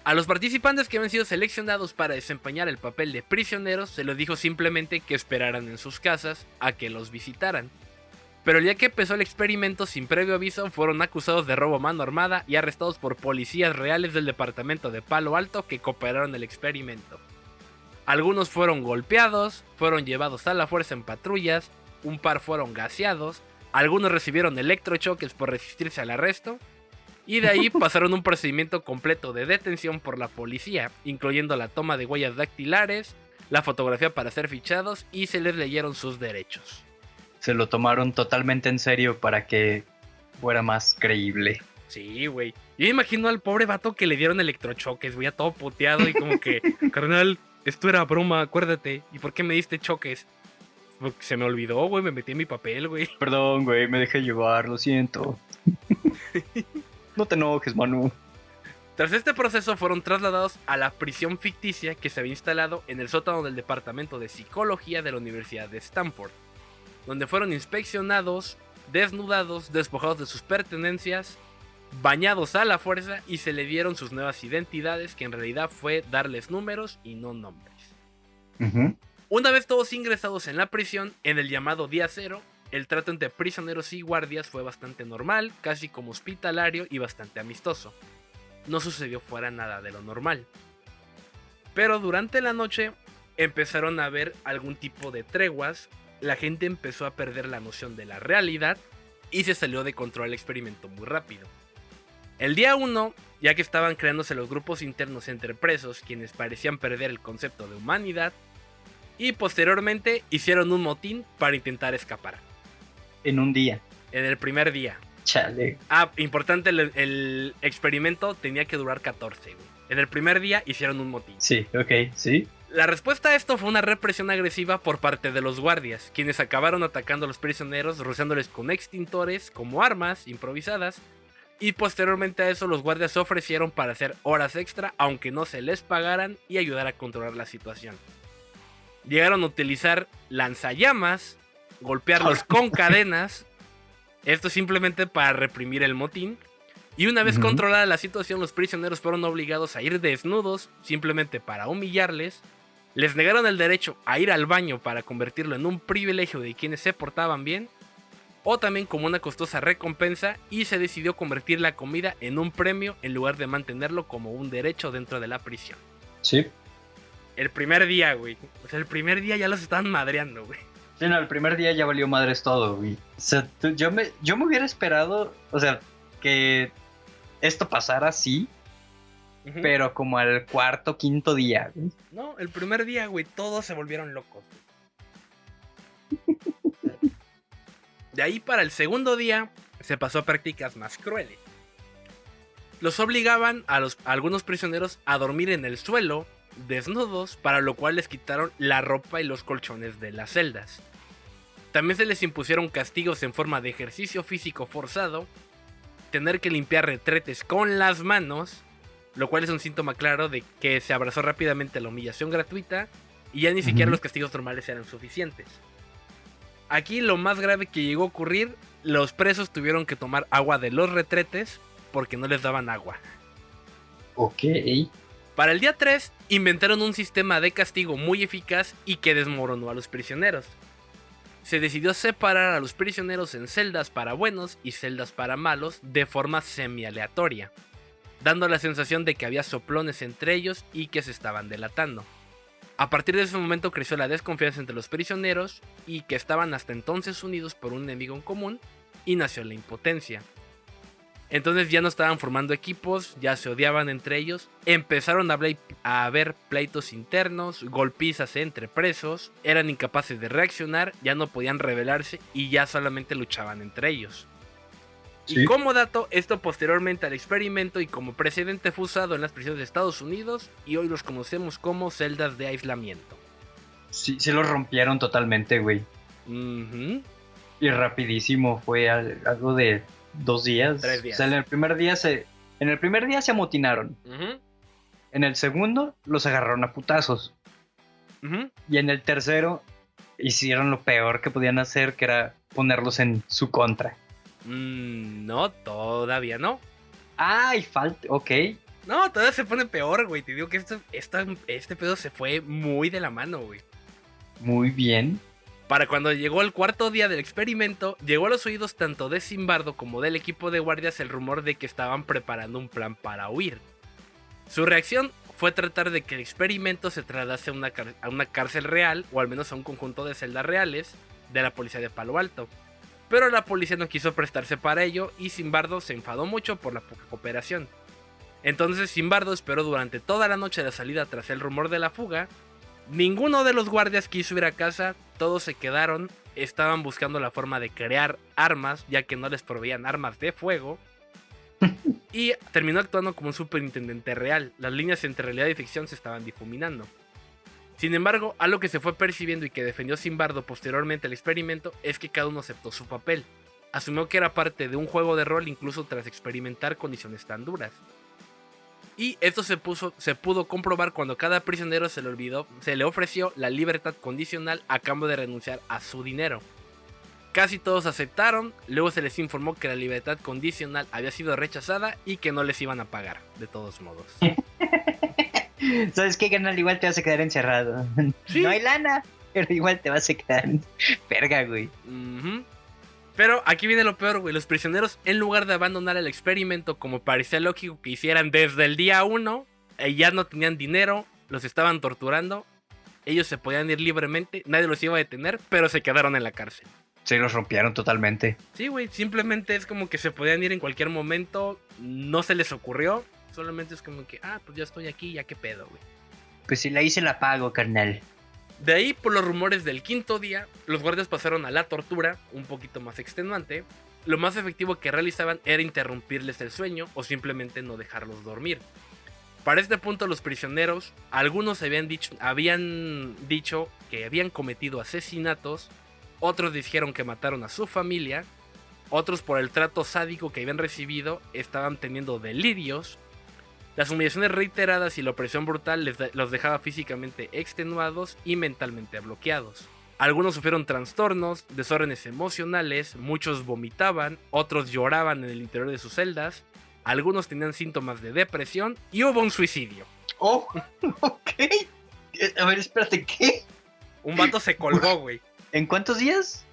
A los participantes que habían sido seleccionados para desempeñar el papel de prisioneros se les dijo simplemente que esperaran en sus casas a que los visitaran. Pero el día que empezó el experimento, sin previo aviso, fueron acusados de robo a mano armada y arrestados por policías reales del departamento de Palo Alto que cooperaron en el experimento. Algunos fueron golpeados, fueron llevados a la fuerza en patrullas, un par fueron gaseados, algunos recibieron electrochoques por resistirse al arresto, y de ahí pasaron un procedimiento completo de detención por la policía, incluyendo la toma de huellas dactilares, la fotografía para ser fichados, y se les leyeron sus derechos. Se lo tomaron totalmente en serio para que fuera más creíble. Sí, güey. Yo imagino al pobre vato que le dieron electrochoques, güey, ya todo puteado y como que, carnal, esto era broma, acuérdate. ¿Y por qué me diste choques? Porque se me olvidó, güey, me metí en mi papel, güey. Perdón, güey, me dejé llevar, lo siento. No te enojes, Manu. Tras este proceso fueron trasladados a la prisión ficticia que se había instalado en el sótano del Departamento de Psicología de la Universidad de Stanford, donde fueron inspeccionados, desnudados, despojados de sus pertenencias, bañados a la fuerza y se le dieron sus nuevas identidades, que en realidad fue darles números y no nombres. Una vez todos ingresados en la prisión, en el llamado día cero, el trato entre prisioneros y guardias fue bastante normal, casi como hospitalario y bastante amistoso. No sucedió fuera nada de lo normal. Pero durante la noche empezaron a haber algún tipo de treguas, la gente empezó a perder la noción de la realidad y se salió de control el experimento muy rápido. El día 1, ya que estaban creándose los grupos internos entre presos, quienes parecían perder el concepto de humanidad, Y posteriormente hicieron un motín para intentar escapar. En un día. En el primer día. Chale. Importante, el experimento tenía que durar 14, güey. En el primer día hicieron un motín. Sí, ok, sí. La respuesta a esto fue una represión agresiva por parte de los guardias, quienes acabaron atacando a los prisioneros, rociándoles con extintores como armas improvisadas. Y posteriormente a eso los guardias se ofrecieron para hacer horas extra, aunque no se les pagaran, y ayudar a controlar la situación. Llegaron a utilizar lanzallamas, golpearlos con cadenas, esto simplemente para reprimir el motín. Y una vez controlada la situación, los prisioneros fueron obligados a ir desnudos, simplemente para humillarles. Les negaron el derecho a ir al baño para convertirlo en un privilegio de quienes se portaban bien, o también como una costosa recompensa, y se decidió convertir la comida en un premio en lugar de mantenerlo como un derecho dentro de la prisión. Sí. El primer día, güey. O sea, el primer día ya los estaban madreando, güey. Sí, no, el primer día ya valió madres todo, güey. O sea, yo me hubiera esperado, o sea, que esto pasara así, pero como al cuarto, quinto día, güey. No, el primer día, güey, todos se volvieron locos. De ahí para el segundo día se pasó a prácticas más crueles. Los obligaban a algunos prisioneros a dormir en el suelo, desnudos, para lo cual les quitaron la ropa y los colchones de las celdas. También se les impusieron castigos en forma de ejercicio físico forzado, tener que limpiar retretes con las manos, lo cual es un síntoma claro de que se abrazó rápidamente la humillación gratuita y ya ni siquiera los castigos normales eran suficientes. Aquí lo más grave que llegó a ocurrir, los presos tuvieron que tomar agua de los retretes porque no les daban agua. Ok. Para el día 3 inventaron un sistema de castigo muy eficaz y que desmoronó a los prisioneros. Se decidió separar a los prisioneros en celdas para buenos y celdas para malos de forma semi-aleatoria, dando la sensación de que había soplones entre ellos y que se estaban delatando. A partir de ese momento creció la desconfianza entre los prisioneros y que estaban hasta entonces unidos por un enemigo en común, y nació la impotencia. Entonces ya no estaban formando equipos, ya se odiaban entre ellos, empezaron a haber pleitos internos, golpizas entre presos, eran incapaces de reaccionar, ya no podían rebelarse y ya solamente luchaban entre ellos. Sí. Y como dato, esto posteriormente al experimento y como precedente fue usado en las prisiones de Estados Unidos y hoy los conocemos como celdas de aislamiento. Sí, se los rompieron totalmente, güey. Y rapidísimo, fue algo de 2 días. 3 días. O sea, en el primer día se amotinaron. En el segundo los agarraron a putazos. Y en el tercero hicieron lo peor que podían hacer, que era ponerlos en su contra. No, todavía no. Ay, falta, ok. No, todavía se pone peor, güey. Te digo que este pedo se fue muy de la mano, güey. Muy bien. Para cuando llegó el cuarto día del experimento, llegó a los oídos tanto de Zimbardo como del equipo de guardias el rumor de que estaban preparando un plan para huir. Su reacción fue tratar de que el experimento se trasladase a una cárcel real, o al menos a un conjunto de celdas reales, de la policía de Palo Alto. Pero la policía no quiso prestarse para ello y Zimbardo se enfadó mucho por la poca cooperación. Entonces Zimbardo esperó durante toda la noche de la salida tras el rumor de la fuga. Ninguno de los guardias quiso ir a casa, todos se quedaron, estaban buscando la forma de crear armas, ya que no les proveían armas de fuego. Y terminó actuando como un superintendente real, las líneas entre realidad y ficción se estaban difuminando. Sin embargo, algo que se fue percibiendo y que defendió Zimbardo posteriormente al experimento es que cada uno aceptó su papel. Asumió que era parte de un juego de rol incluso tras experimentar condiciones tan duras. Y esto se pudo comprobar cuando cada prisionero se le ofreció la libertad condicional a cambio de renunciar a su dinero. Casi todos aceptaron, luego se les informó que la libertad condicional había sido rechazada y que no les iban a pagar, de todos modos. ¿Sabes qué, carnal? Igual te vas a quedar encerrado. ¿Sí? No hay lana, pero igual te vas a quedar. Verga, güey. Pero aquí viene lo peor, güey. Los prisioneros, en lugar de abandonar el experimento como parecía lógico que hicieran desde el día 1, ya no tenían dinero, los estaban torturando, ellos se podían ir libremente, nadie los iba a detener, pero se quedaron en la cárcel. Sí, los rompieron totalmente. Sí, güey, simplemente es como que se podían ir en cualquier momento, no se les ocurrió, solamente es como que, pues ya estoy aquí, ya qué pedo, güey. Pues si la hice la pago, carnal. De ahí, por los rumores del quinto día, los guardias pasaron a la tortura, un poquito más extenuante. Lo más efectivo que realizaban era interrumpirles el sueño o simplemente no dejarlos dormir. Para este punto los prisioneros, algunos habían dicho que habían cometido asesinatos, otros dijeron que mataron a su familia, otros por el trato sádico que habían recibido estaban teniendo delirios. Las humillaciones reiteradas y la opresión brutal los dejaba físicamente extenuados y mentalmente bloqueados. Algunos sufrieron trastornos, desórdenes emocionales, muchos vomitaban, otros lloraban en el interior de sus celdas, algunos tenían síntomas de depresión y hubo un suicidio. Oh, ok. A ver, espérate, ¿qué? Un vato se colgó, güey. ¿En cuántos días?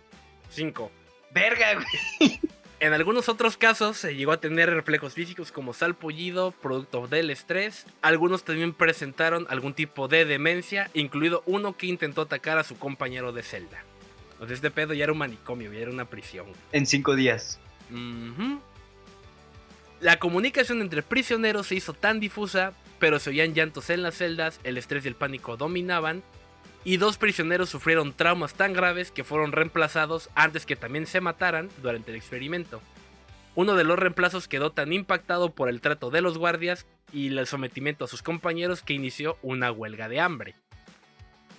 5. Verga, güey. En algunos otros casos se llegó a tener reflejos físicos como salpullido, producto del estrés. Algunos también presentaron algún tipo de demencia, incluido uno que intentó atacar a su compañero de celda. O sea, este pedo ya era un manicomio, ya era una prisión. En 5 días. La comunicación entre prisioneros se hizo tan difusa, pero se oían llantos en las celdas, el estrés y el pánico dominaban, y 2 prisioneros sufrieron traumas tan graves que fueron reemplazados antes que también se mataran durante el experimento. Uno de los reemplazos quedó tan impactado por el trato de los guardias y el sometimiento a sus compañeros que inició una huelga de hambre.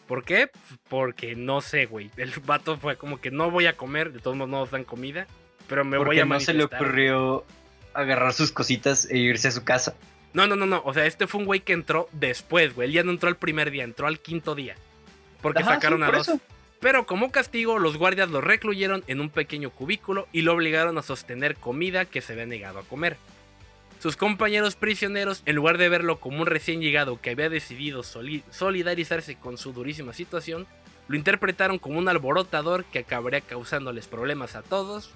¿Por qué? Porque no sé, güey. El vato fue como que no voy a comer, de todos modos no nos dan comida, pero me voy a manifestar. ¿No se le ocurrió agarrar sus cositas e irse a su casa? No. O sea, este fue un güey que entró después, güey. Él ya no entró al primer día, entró al quinto día. Porque sacaron a 2. Eso. Pero como castigo, los guardias lo recluyeron en un pequeño cubículo y lo obligaron a sostener comida que se había negado a comer. Sus compañeros prisioneros, en lugar de verlo como un recién llegado que había decidido solidarizarse con su durísima situación, lo interpretaron como un alborotador que acabaría causándoles problemas a todos,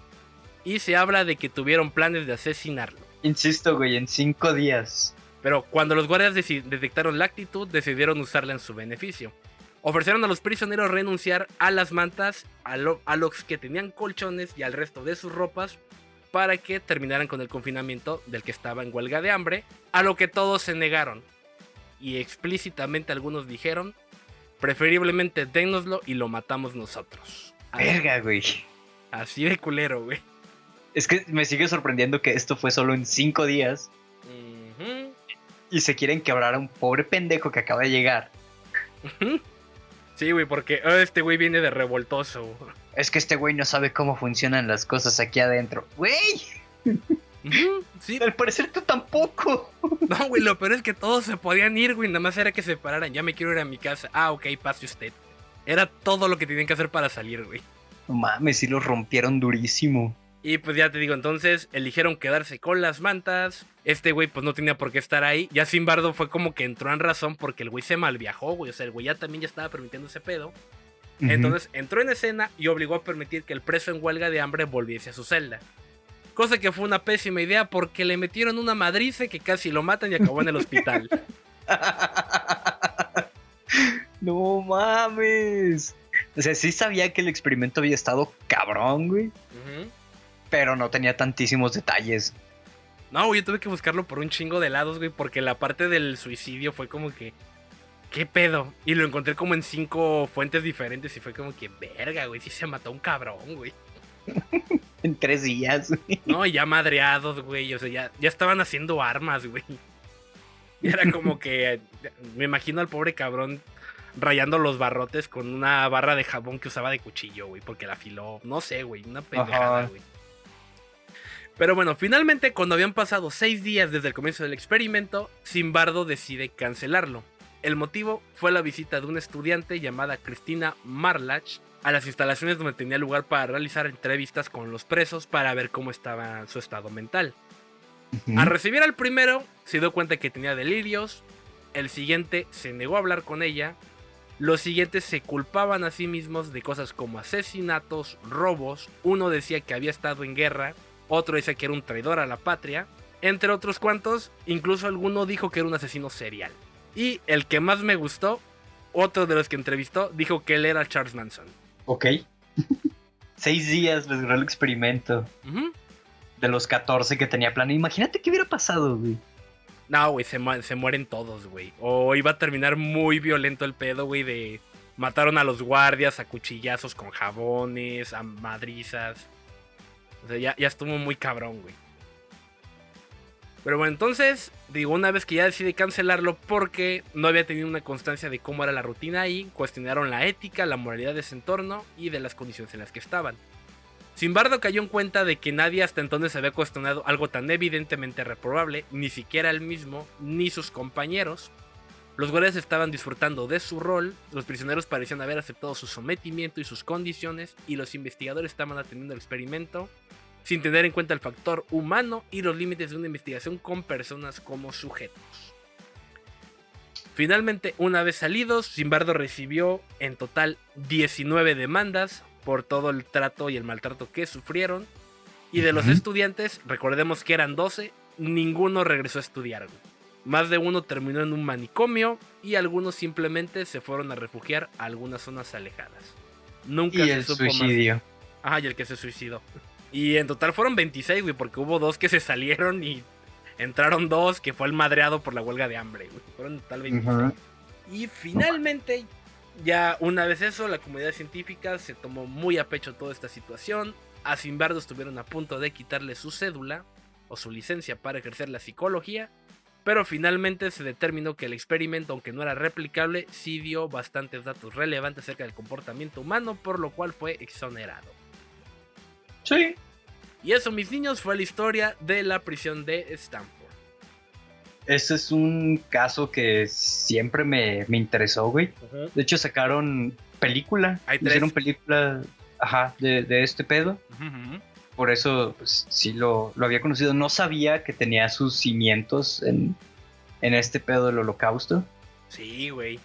y se habla de que tuvieron planes de asesinarlo. Insisto, güey, en 5 días. Pero cuando los guardias detectaron la actitud, decidieron usarla en su beneficio. Ofrecieron a los prisioneros renunciar a las mantas, a los que tenían colchones y al resto de sus ropas para que terminaran con el confinamiento del que estaba en huelga de hambre, a lo que todos se negaron. Y explícitamente algunos dijeron, preferiblemente dénnoslo y lo matamos nosotros. Verga, güey. Así de culero, güey. Es que me sigue sorprendiendo que esto fue solo en 5 días. Y se quieren quebrar a un pobre pendejo que acaba de llegar. Sí, güey, porque este güey viene de revoltoso. Es que este güey no sabe cómo funcionan las cosas aquí adentro. ¡Güey! Sí. Al parecer tú tampoco. No, güey, lo peor es que todos se podían ir, güey. Nada más era que se pararan. Ya me quiero ir a mi casa. Ah, ok, pase usted. Era todo lo que tenían que hacer para salir, güey. No mames, sí los rompieron durísimo. Y pues ya te digo, entonces eligieron quedarse con las mantas. Este güey pues no tenía por qué estar ahí. Ya Zimbardo fue como que entró en razón porque el güey se malviajó, güey. O sea, el güey ya también ya estaba permitiendo ese pedo. Entonces entró en escena y obligó a permitir que el preso en huelga de hambre volviese a su celda. Cosa que fue una pésima idea porque le metieron una madriza que casi lo matan y acabó en el hospital. No mames. O sea, sí sabía que el experimento había estado cabrón, güey. Pero no tenía tantísimos detalles. No, güey, yo tuve que buscarlo por un chingo de lados, güey, porque la parte del suicidio fue como que... ¿Qué pedo? Y lo encontré como en 5 fuentes diferentes y fue como que... Verga, güey, sí se mató un cabrón, güey. En 3 días, güey. No, ya madreados, güey, o sea, ya estaban haciendo armas, güey. Y era como que... Me imagino al pobre cabrón rayando los barrotes con una barra de jabón que usaba de cuchillo, güey, porque la afiló. No sé, güey, una pendejada, güey. Pero bueno, finalmente cuando habían pasado 6 días desde el comienzo del experimento, Zimbardo decide cancelarlo. El motivo fue la visita de una estudiante llamada Cristina Marlach a las instalaciones donde tenía lugar para realizar entrevistas con los presos para ver cómo estaba su estado mental. Al recibir al primero, se dio cuenta que tenía delirios, el siguiente se negó a hablar con ella, los siguientes se culpaban a sí mismos de cosas como asesinatos, robos, uno decía que había estado en guerra, otro decía que era un traidor a la patria, entre otros cuantos, incluso alguno dijo que era un asesino serial. Y el que más me gustó, otro de los que entrevistó, dijo que él era Charles Manson. Ok. 6 días les duró el experimento. De los 14 que tenía planeado. Imagínate qué hubiera pasado, güey. No, güey, se mueren todos, güey. O iba a terminar muy violento el pedo, güey, de Mataron a los guardias a cuchillazos con jabones, a madrizas. O sea, ya estuvo muy cabrón, güey. Pero bueno, entonces, digo, una vez que ya decidí cancelarlo porque no había tenido una constancia de cómo era la rutina ahí, cuestionaron la ética, la moralidad de ese entorno y de las condiciones en las que estaban. Zimbardo cayó en cuenta de que nadie hasta entonces había cuestionado algo tan evidentemente reprobable, ni siquiera él mismo, ni sus compañeros. Los guardias estaban disfrutando de su rol, los prisioneros parecían haber aceptado su sometimiento y sus condiciones, y los investigadores estaban atendiendo el experimento sin tener en cuenta el factor humano y los límites de una investigación con personas como sujetos. Finalmente, una vez salidos, Zimbardo recibió en total 19 demandas por todo el trato y el maltrato que sufrieron. Y de los estudiantes, recordemos que eran 12, ninguno regresó a estudiar. Más de uno terminó en un manicomio y algunos simplemente se fueron a refugiar a algunas zonas alejadas. Nunca y se el supo suicidio. más. Ajá, y el que se suicidó. Y en total fueron 26, güey, porque hubo 2 que se salieron y entraron 2, que fue el madreado por la huelga de hambre, güey. Fueron en total 26. Y finalmente, ya una vez eso, la comunidad científica se tomó muy a pecho toda esta situación. A Zimbardo estuvieron a punto de quitarle su cédula o su licencia para ejercer la psicología, pero finalmente se determinó que el experimento, aunque no era replicable, sí dio bastantes datos relevantes acerca del comportamiento humano, por lo cual fue exonerado. Sí. Y eso, mis niños, fue la historia de la prisión de Stanford. Este es un caso que siempre me interesó, güey. De hecho, sacaron película. Hicieron película de este pedo. Por eso, pues, sí lo había conocido. No sabía que tenía sus cimientos en este pedo del Holocausto. Sí, güey.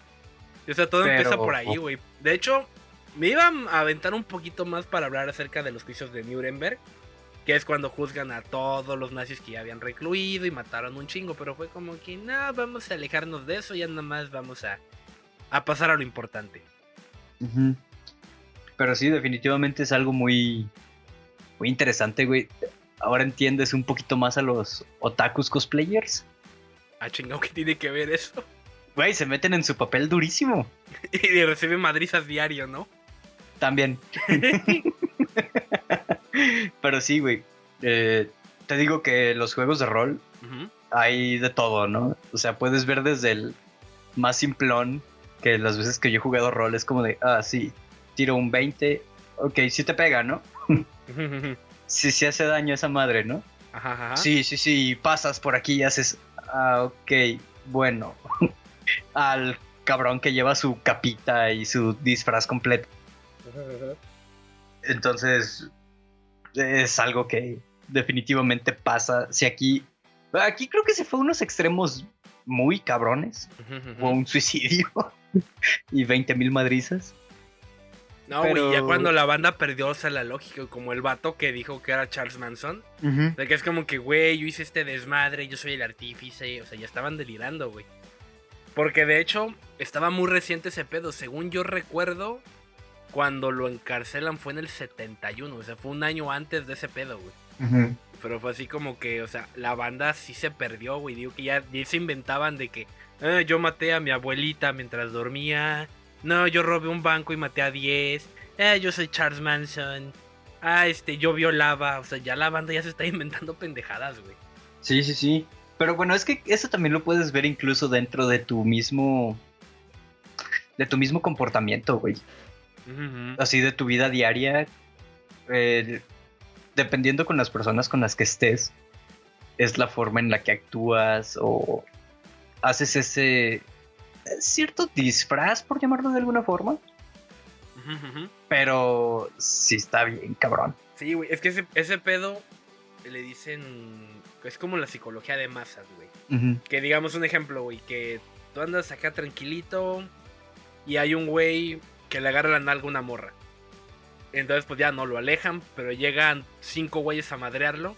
O sea, todo empieza por ahí, güey. De hecho, me iba a aventar un poquito más para hablar acerca de los juicios de Nuremberg, que es cuando juzgan a todos los nazis que ya habían recluido y mataron un chingo, pero fue como que no, vamos a alejarnos de eso, ya nada más vamos a pasar a lo importante. Pero sí, definitivamente es algo muy, muy interesante, güey. Ahora entiendes un poquito más a los otakus cosplayers. Ah, chingado, ¿qué tiene que ver eso? Güey, se meten en su papel durísimo. Y reciben madrizas diario, ¿no? También. Pero sí, güey. Te digo que los juegos de rol hay de todo, ¿no? O sea, puedes ver desde el más simplón, que las veces que yo he jugado rol es como de, sí, tiro un 20, ok, sí te pega, ¿no? Sí hace daño esa madre, ¿no? Ajá. Sí, pasas por aquí y haces, ok, bueno. Al cabrón que lleva su capita y su disfraz completo. Entonces, es algo que definitivamente pasa. Si aquí creo que se fue a unos extremos muy cabrones. Hubo un suicidio y 20,000 madrizas. No, güey, ya cuando la banda perdió, o sea, la lógica, como el vato que dijo que era Charles Manson, de que es como que, güey, yo hice este desmadre, yo soy el artífice, o sea, ya estaban delirando, güey. Porque de hecho, estaba muy reciente ese pedo, según yo recuerdo, cuando lo encarcelan fue en el 71, o sea, fue un año antes de ese pedo, güey. Pero fue así como que, o sea, la banda sí se perdió, güey, digo que ya se inventaban de que, yo maté a mi abuelita mientras dormía. No, yo robé un banco y maté a 10. Yo soy Charles Manson. Yo violaba. O sea, ya la banda ya se está inventando pendejadas, güey. Sí. Pero bueno, es que eso también lo puedes ver incluso dentro de tu mismo comportamiento, güey. Así de tu vida diaria. Dependiendo con las personas con las que estés, es la forma en la que actúas o haces ese cierto disfraz, por llamarlo de alguna forma. Pero sí está bien, cabrón. Sí, güey, es que ese pedo le dicen, es como la psicología de masas, güey. Que digamos un ejemplo, güey, que tú andas acá tranquilito y hay un güey que le agarra la nalga a una morra. Entonces pues ya no lo alejan, pero llegan 5 güeyes a madrearlo.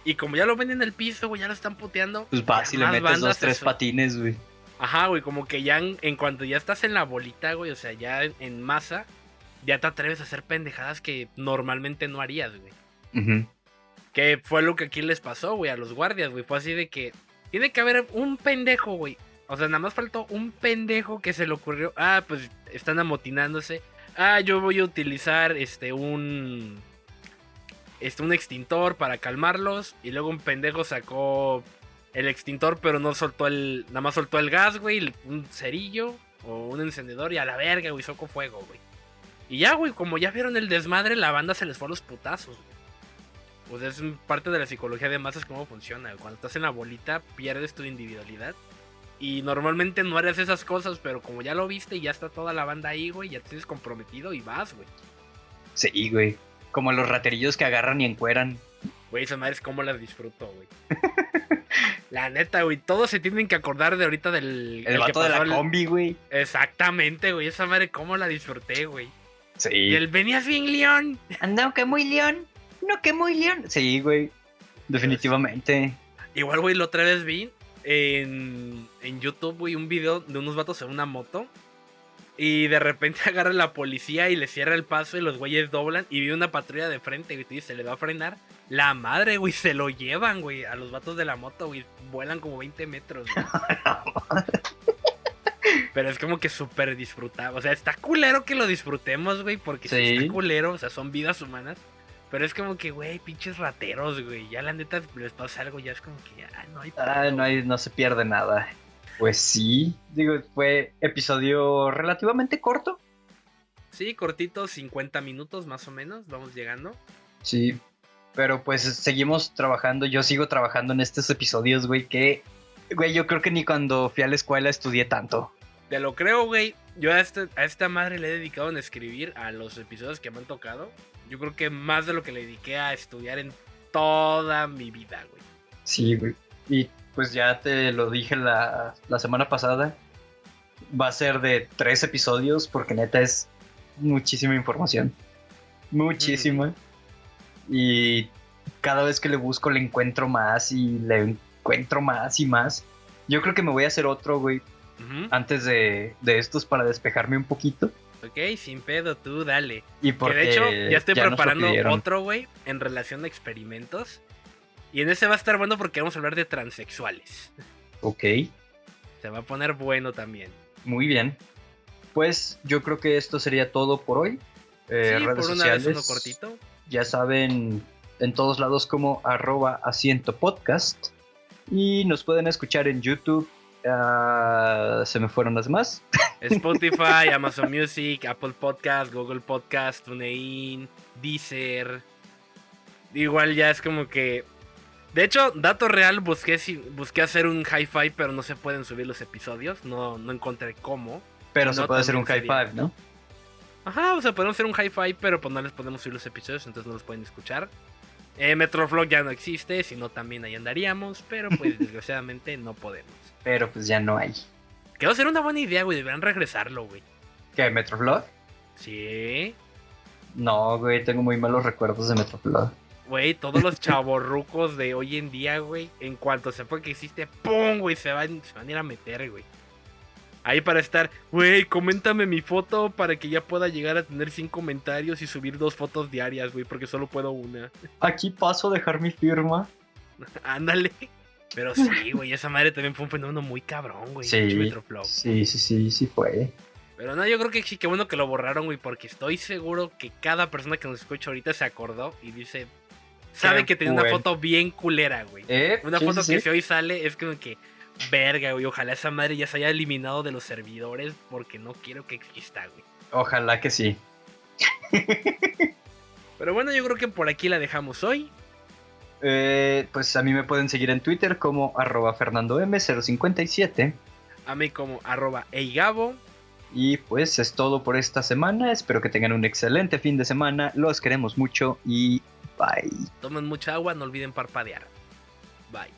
Y como ya lo ven en el piso, güey, ya lo están puteando. Pues vas y le metes 2-3 patines, güey. Ajá, güey, como que ya en cuanto ya estás en la bolita, güey, o sea, ya en masa, ya te atreves a hacer pendejadas que normalmente no harías, güey. Que fue lo que aquí les pasó, güey, a los guardias, güey. Fue así de que tiene que haber un pendejo, güey, O sea, nada más faltó un pendejo que se le ocurrió. Pues están amotinándose. Yo voy a utilizar un extintor para calmarlos. Y luego un pendejo sacó el extintor, pero no soltó nada más soltó el gas, güey. Un cerillo o un encendedor y a la verga, güey, sacó fuego, güey. Y ya, güey, como ya vieron el desmadre, la banda se les fue a los putazos, güey. Pues es parte de la psicología de masas cómo funciona. Cuando estás en la bolita, pierdes tu individualidad. Y normalmente no harías esas cosas, pero como ya lo viste y ya está toda la banda ahí, güey, ya te tienes comprometido y vas, güey. Sí, güey. Como los raterillos que agarran y encueran. Güey, esas madres cómo las disfruto, güey. La neta, güey, todos se tienen que acordar de ahorita del... El vato de la combi, güey. Exactamente, güey, esa madre cómo la disfruté, güey. Sí. Y el venías bien, León. Anda, que muy León. No, que muy León. Sí, güey. Definitivamente. Igual, güey, la otra vez vi en YouTube, güey, un video de unos vatos en una moto. Y de repente agarra la policía y le cierra el paso y los güeyes doblan. Y vi una patrulla de frente, güey, y se le va a frenar. La madre, güey, se lo llevan, güey, a los vatos de la moto, güey. Vuelan como 20 metros, güey. Pero es como que súper disfrutable. O sea, está culero que lo disfrutemos, güey, porque sí está culero, o sea, son vidas humanas. Pero es como que, güey, pinches rateros, güey. Ya la neta les pasa algo, ya es como que ya no hay pedo. No se pierde nada. Pues sí, digo, fue episodio relativamente corto. Sí, cortito, 50 minutos más o menos, vamos llegando. Sí, pero pues seguimos trabajando, yo sigo trabajando en estos episodios, güey, que, güey, yo creo que ni cuando fui a la escuela estudié tanto. Te lo creo, güey. Yo a esta madre le he dedicado en escribir a los episodios que me han tocado. Yo creo que más de lo que le dediqué a estudiar en toda mi vida, güey. Sí, güey. Y pues ya te lo dije la semana pasada. Va a ser de 3 episodios porque neta es muchísima información. Muchísima. Y cada vez que le busco le encuentro más y le encuentro más y más. Yo creo que me voy a hacer otro, güey. Antes de estos para despejarme un poquito. Ok, sin pedo, tú dale. Y porque que de hecho ya estoy preparando otro, güey, en relación a experimentos. Y en ese va a estar bueno porque vamos a hablar de transexuales. Ok. Se va a poner bueno también. Muy bien. Pues yo creo que esto sería todo por hoy. Sí, redes por una sociales, vez uno cortito. Ya saben, en todos lados como @asientopodcast. Y nos pueden escuchar en YouTube. Se me fueron las más. Spotify, Amazon Music, Apple Podcast, Google Podcast, TuneIn, Deezer. Igual ya es como que... De hecho, dato real, busqué hacer un hi-fi, pero no se pueden subir los episodios. No encontré cómo. Pero se puede hacer un hi-fi, ¿no? Ajá, o sea, podemos hacer un hi-fi, pero pues no les podemos subir los episodios, entonces no los pueden escuchar. Metroflog ya no existe, si no también ahí andaríamos, pero pues desgraciadamente no podemos. Pero pues ya no hay. Que va a ser una buena idea, güey, deberían regresarlo, güey. ¿Qué, Metroflog? Sí. No, güey, tengo muy malos recuerdos de Metroflog. Güey, todos los chavorrucos de hoy en día, güey, en cuanto sepan que existe, ¡pum! Güey, se van a ir a meter, güey. Ahí para estar, güey, coméntame mi foto para que ya pueda llegar a tener 100 comentarios y subir 2 fotos diarias, güey, porque solo puedo una. Aquí paso a dejar mi firma. Ándale. Pero sí, güey, esa madre también fue un fenómeno muy cabrón, güey. Sí fue. Pero no, yo creo que sí, qué bueno que lo borraron, güey, porque estoy seguro que cada persona que nos escucha ahorita se acordó y dice... Sabe que tenía una foto bien culera, güey. Una foto que si hoy sale es como que... Verga, güey, ojalá esa madre ya se haya eliminado de los servidores porque no quiero que exista, güey. Ojalá que sí. Pero bueno, yo creo que por aquí la dejamos hoy. Pues a mí me pueden seguir en Twitter como @FernandoM057. A mí como @Eigabo. Y pues es todo por esta semana. Espero que tengan un excelente fin de semana. Los queremos mucho y bye. Tomen mucha agua, no olviden parpadear. Bye.